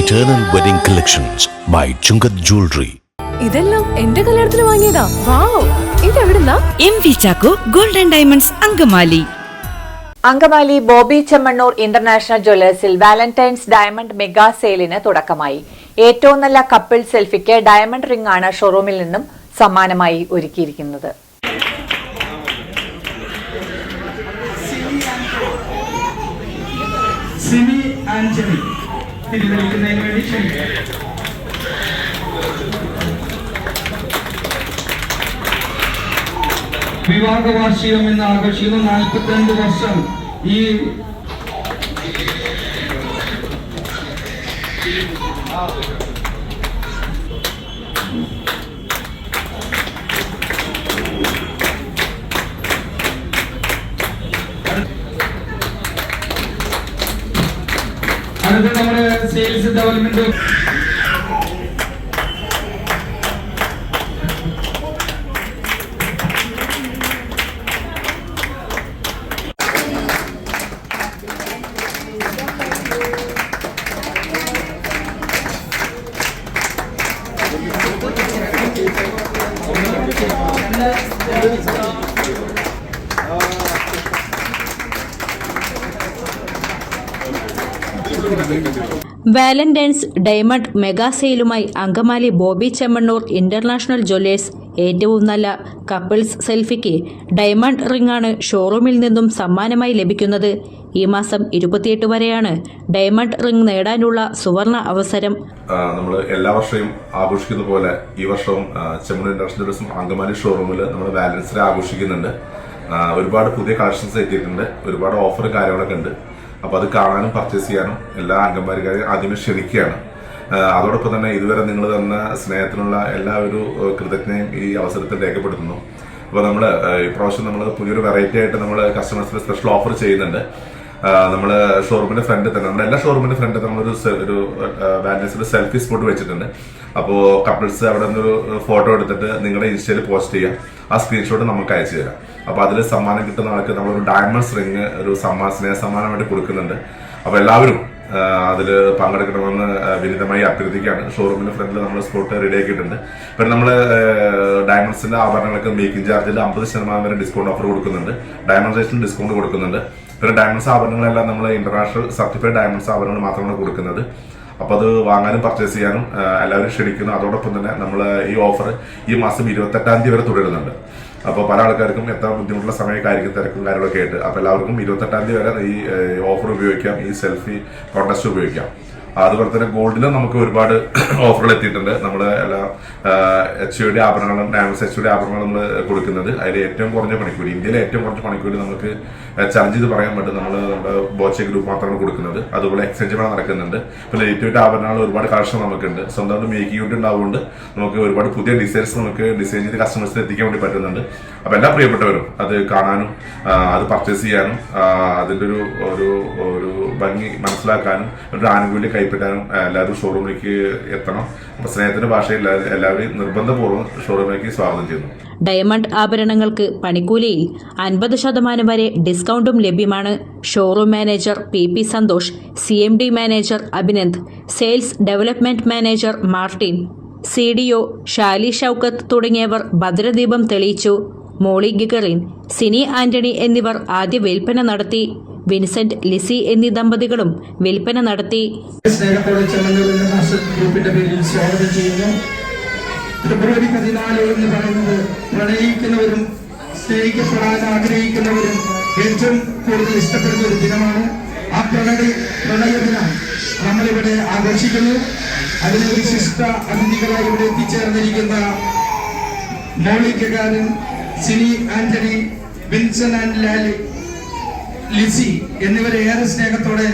Eternal Wedding Collections by Chungat Jewelry. ഇതെല്ലാം എന്റെ കല്യാണത്തിന് വാങ്ങിയതാ. വാവ്, ഇതെവിടുന്നാ? MV Chacko golden diamonds Angamaly. Angamaly Bobby Chemmanur international ജ്വല്ലേഴ്സിൽ വാലന്റൈൻസ് ഡയമണ്ട് മെഗാ സെയിലിന് തുടക്കമായി. ഏറ്റവും നല്ല കപ്പിൾ സെൽഫിക്ക് ഡയമണ്ട് റിംഗ് ആണ് ഷോറൂമിൽ നിന്നും സമ്മാനമായി ഒരുക്കിയിരിക്കുന്നത്. വിവാഹ വാർഷികം എന്ന് ആഘോഷിക്കുന്ന 42 വർഷം ഈ അടുത്ത നമ്മുടെ sales development Valentine's diamond mega സെയിലുമായി അങ്കമാലി ബോബി ചെമ്മണ്ണൂർ ഇന്റർനാഷണൽ ജ്വല്ലേഴ്സ്. ഏറ്റവും നല്ല കപ്പിൾസ് സെൽഫിക്ക് ഡയമണ്ട് റിംഗാണ് ഷോറൂമിൽ നിന്നും സമ്മാനമായി ലഭിക്കുന്നത്. ഈ മാസം 28 വരെയാണ് ഡയമണ്ട് റിംഗ് നേടാനുള്ള സുവർണ അവസരം. നമ്മൾ എല്ലാ വർഷവും ആഘോഷിക്കുന്ന പോലെ ഈ വർഷവും ചെമ്മണ്ണൂർ ഇന്റർനാഷണൽ ജ്വല്ലേഴ്സും അങ്കമാലി ഷോറൂമിൽ നമ്മൾ വാലന്റൈൻസ് ഡേ ആഘോഷിക്കുന്നുണ്ട്. ഒരുപാട് പുതിയ കളക്ഷൻസ് എത്തിയിട്ടുണ്ട്, ഒരുപാട് ഓഫർ കാര്യങ്ങളൊക്കെ ഉണ്ട്. അപ്പോൾ അത് കാണാനും പർച്ചേസ് ചെയ്യാനും എല്ലാ അംഗന്മാർക്കാരെയും ആദ്യമേ ക്ഷണിക്കുകയാണ്. അതോടൊപ്പം തന്നെ ഇതുവരെ നിങ്ങൾ തന്ന സ്നേഹത്തിനുള്ള എല്ലാ ഒരു കൃതജ്ഞതയും ഈ അവസരത്തിൽ രേഖപ്പെടുത്തുന്നു. അപ്പോൾ നമ്മൾ ഇപ്രാവശ്യം നമ്മൾ പുതിയൊരു വെറൈറ്റി ആയിട്ട് നമ്മൾ കസ്റ്റമേഴ്സിന് സ്പെഷ്യൽ ഓഫർ ചെയ്യുന്നുണ്ട്. നമ്മൾ ഷോറൂമിന്റെ ഫ്രണ്ടിൽ തന്നെ, നമ്മുടെ എല്ലാ ഷോറൂമിന്റെ ഫ്രണ്ടിൽ നമ്മളൊരു വാലന്റൈൻസിന്റെ സെൽഫി സ്പോട്ട് വെച്ചിട്ടുണ്ട്. അപ്പോൾ കപ്പിൾസ് അവിടെ നിന്നൊരു ഫോട്ടോ എടുത്തിട്ട് നിങ്ങളുടെ ഇൻസ്റ്റയിൽ പോസ്റ്റ് ചെയ്യാം. ആ സ്ക്രീൻഷോട്ട് നമുക്ക് അയച്ചു തരാം. അപ്പോൾ അതിൽ സമ്മാനം കിട്ടുന്ന ആൾക്ക് നമ്മളൊരു ഡയമണ്ട്സ് റിംഗ് ഒരു സ്നേഹ സമ്മാനമായിട്ട് കൊടുക്കുന്നുണ്ട്. അപ്പോൾ എല്ലാവരും അതിൽ പങ്കെടുക്കണമെന്ന് വിനീതമായി അഭ്യർത്ഥിക്കുകയാണ്. ഷോറൂമിന്റെ ഫ്രണ്ടിൽ നമ്മൾ സ്പോട്ട് റെഡി ആക്കിയിട്ടുണ്ട്. പിന്നെ നമ്മൾ ഡയമണ്ട്സിന്റെ ആഭരണങ്ങൾക്ക് മേക്കിംഗ് ചാർജിൽ 50% വരെ ഡിസ്കൗണ്ട് ഓഫർ കൊടുക്കുന്നുണ്ട്. ഡയമണ്ടൈസേഷൻ ഡിസ്കൗണ്ട് കൊടുക്കുന്നുണ്ട്. പിന്നെ ഡയമണ്ട്സ് ആഭരണങ്ങളെല്ലാം നമ്മൾ ഇന്റർനാഷണൽ സർട്ടിഫൈഡ് ഡയമണ്ട്സ് ആഭരണങ്ങൾ മാത്രമാണ് കൊടുക്കുന്നത്. അപ്പോൾ അത് വാങ്ങാനും പർച്ചേസ് ചെയ്യാനും എല്ലാവരും ക്ഷണിക്കുന്നു. അതോടൊപ്പം തന്നെ നമ്മൾ ഈ ഓഫർ ഈ മാസം 28-ാം തീയതി വരെ തുടരുന്നുണ്ട്. അപ്പോൾ പല ആൾക്കാർക്കും എത്താൻ ബുദ്ധിമുട്ടുള്ള സമയമായിരിക്കും, തിരക്കും കാര്യങ്ങളൊക്കെ ആയിട്ട്. അപ്പോൾ എല്ലാവർക്കും 28-ാം തീയതി വരെ ഈ ഓഫർ ഉപയോഗിക്കാം, ഈ സെൽഫി കോൺടെസ്റ്റ് ഉപയോഗിക്കാം. അതുപോലെ തന്നെ ഗോൾഡിലും നമുക്ക് ഒരുപാട് ഓഫറുകൾ എത്തിയിട്ടുണ്ട്. നമ്മൾ എല്ലാ HUD ആഭരണങ്ങളും ഡയമണ്ട്സ് HUD ആഭരണങ്ങളും നമ്മൾ കൊടുക്കുന്നത്. അതിൽ ഏറ്റവും കുറഞ്ഞ പണിക്കൂലി, ഇന്ത്യയിലെ ഏറ്റവും കുറഞ്ഞ പണിക്കൂലി നമുക്ക് ചലഞ്ച് ചെയ്ത് പറയാൻ പറ്റും. നമ്മൾ നമ്മുടെ ബോച്ചെ ഗ്രൂപ്പ് മാത്രമാണ് കൊടുക്കുന്നത്. അതുപോലെ എക്സ്ചേഞ്ച് മേള നടക്കുന്നുണ്ട്. പിന്നെ ലേറ്റ് ആഭരണങ്ങൾ ഒരുപാട് കളക്ഷൻ നമുക്കുണ്ട്. സ്വന്തമായിട്ട് മേക്കിംഗ് യൂണിറ്റ് ഉണ്ടാവുകൊണ്ട് നമുക്ക് ഒരുപാട് പുതിയ ഡിസൈൻസ് നമുക്ക് ഡിസൈൻ ചെയ്ത് കസ്റ്റമേഴ്സിന് എത്തിക്കാൻ വേണ്ടി പറ്റുന്നുണ്ട്. അപ്പോൾ എല്ലാ പ്രിയപ്പെട്ടവരും അത് കാണാനും അത് പർച്ചേസ് ചെയ്യാനും അതിൻ്റെ ഒരു ഭംഗി മനസ്സിലാക്കാനും ഒരു ആനുകൂല്യം കൈപ്പറ്റാനും എല്ലാവരും ഷോറൂമിലേക്ക് എത്തണം. അപ്പോൾ സ്നേഹത്തിന്റെ ഭാഷയിൽ എല്ലാവരും നിർബന്ധപൂർവ്വം ഷോറൂമിലേക്ക് സ്വാഗതം ചെയ്യുന്നു. ഡയമണ്ട് ആഭരണങ്ങൾക്ക് പണിക്കൂലിയിൽ 50% വരെ ഡിസ്കൗണ്ടും ലഭ്യമാണ്. Showroom manager PP Santhosh, CMD manager Abhinand, sales development manager Martin, CDO Shali Shoukath തുടങ്ങിയവർ ഭദ്രദീപം തെളിയിച്ചു. മോളി ഗിഗറിൻ, സിനി ആന്റണി എന്നിവർ ആദ്യ വിൽപ്പന നടത്തി. വിൻസെന്റ്, ലിസി എന്നീ ദമ്പതികളും വിൽപ്പന നടത്തി. സ്നേഹത്തോടെ ചെമ്മണ്ണൂർ ഇന്റർനാഷണൽ ഗ്രൂപ്പിന്റെ പേരിൽ സ്വാഗതം ചെയ്യുന്നു. ഫെബ്രുവരി 14 എന്ന് പറയുന്നത് പ്രണയിക്കുന്നവരും സ്നേഹിക്കപ്പെടാൻ ആഗ്രഹിക്കുന്നവരും ഏറ്റവും കൂടുതൽ ഇഷ്ടപ്പെടുന്ന ഒരു ദിനമാണ്. ആ പ്രണയ ദിനം നമ്മളിവിടെ ആഘോഷിക്കുന്നു. അതിന് വിശിഷ്ട അതിഥികളായി ഇവിടെ എത്തിച്ചേർന്നിരിക്കുന്ന മോളി ഗഗാരൻ, സിനി ആന്റണി, വിൻസെന്റ് ആൻഡ് ലിസി എന്നിവരെ ഏറെ സ്നേഹത്തോടെ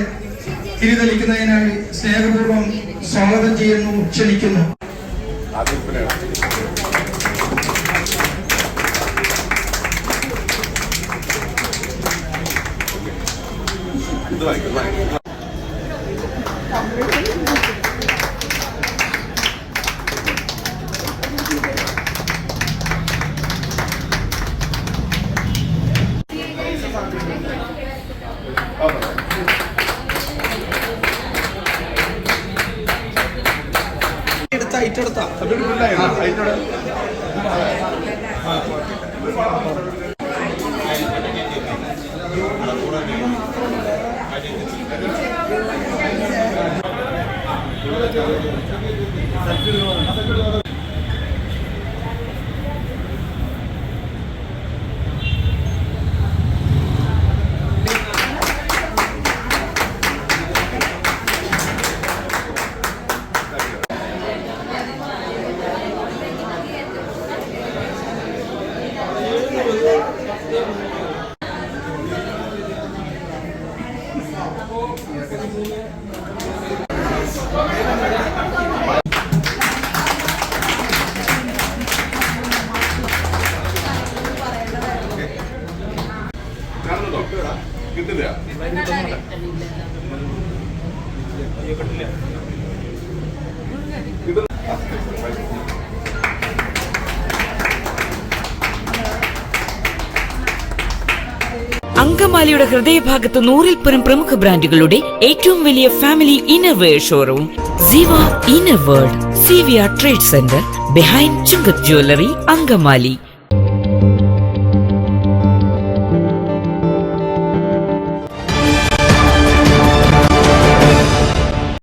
തിരിതെളിക്കുന്നതിനായി സ്നേഹപൂർവ്വം സ്വാഗതം ചെയ്യുന്നു, ക്ഷണിക്കുന്നു. കിട്ടില്ല. അങ്കമാലിയുടെ ഹൃദയഭാഗത്ത് 100-ൽ പ്രമുഖ ബ്രാൻഡുകളുടെ ഏറ്റവും വലിയ family innerwear showroom Siva inner world, Sivia trade centre, behind Chungath jewellery, Angamaly.